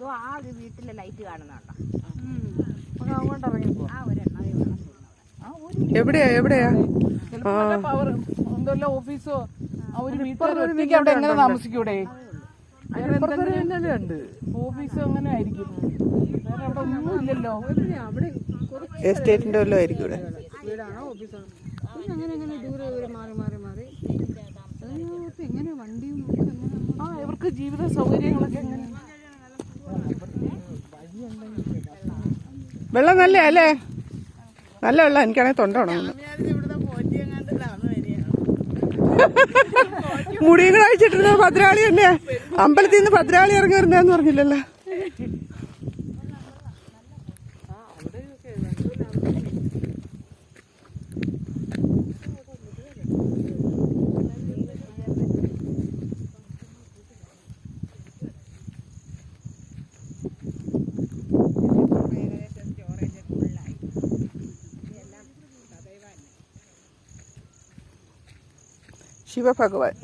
ആ ഒരു വീട്ടിലെ ലൈറ്റ് കാണുന്നുണ്ടോ? അങ്ങോട്ട് ഇറങ്ങിപ്പോ. ആ ഒരെണ്ണം എവിടെയാ എന്തെല്ലാം ഓഫീസോ ആ ഒരു വീട്ടുകാരൊറ്റയ്ക്ക് അവിടെ എങ്ങനെ താമസിക്കൂടെ? ഓഫീസോ അങ്ങനെ ആയിരിക്കും. വേറെ അവിടെ ഒന്നും ഇല്ലല്ലോ. എസ്റ്റേറ്റിന്റെ വല്ലതും ആയിരിക്കും ഇവിടെ. വീടാണോ ഓഫീസാണോ? അങ്ങനെ അങ്ങനെ ദൂരെ മാറി മാറി മാറി എങ്ങനെ വണ്ടിയും ആ ഇവർക്ക് ജീവിത സൗകര്യങ്ങളൊക്കെ എങ്ങനെ? വെള്ളം നല്ല അല്ലേ? നല്ല വെള്ളം. എനിക്കാണെങ്കിൽ തൊണ്ട ഉണങ്ങുന്നു. മുടിയും കൂടെ അഴിച്ചിട്ടിരുന്ന ഭദ്രാളി തന്നെ. അമ്പലത്തിൽ നിന്ന് ഭദ്രാളി ഇറങ്ങി വരുന്നതെന്ന് പറഞ്ഞില്ലല്ലോ. ശിവഭഗവാൻ.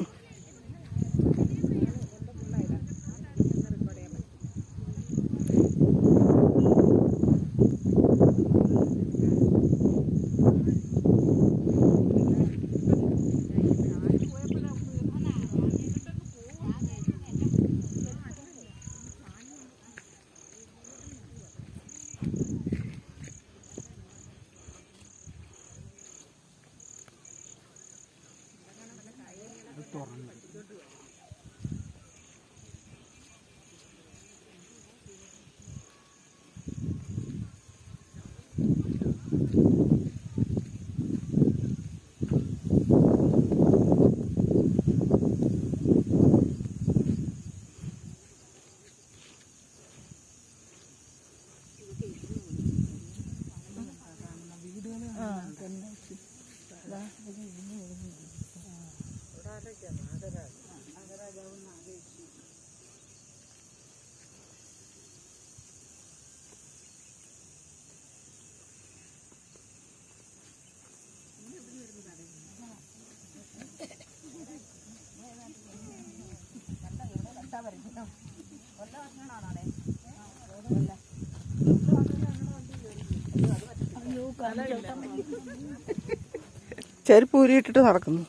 ചെരുപ്പ് ഊരിയിട്ടിട്ട് നടക്കുന്നു.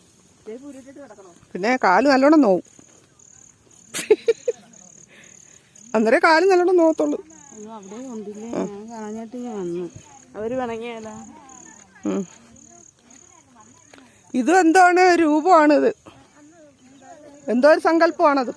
പിന്നെ കാല് നല്ലോണം നോവും. അന്നേരം കാല് നല്ലോണം നോവത്തുള്ളൂ. ഇത് എന്താണ് രൂപമാണിത്? എന്തോ ഒരു സങ്കല്പമാണത്.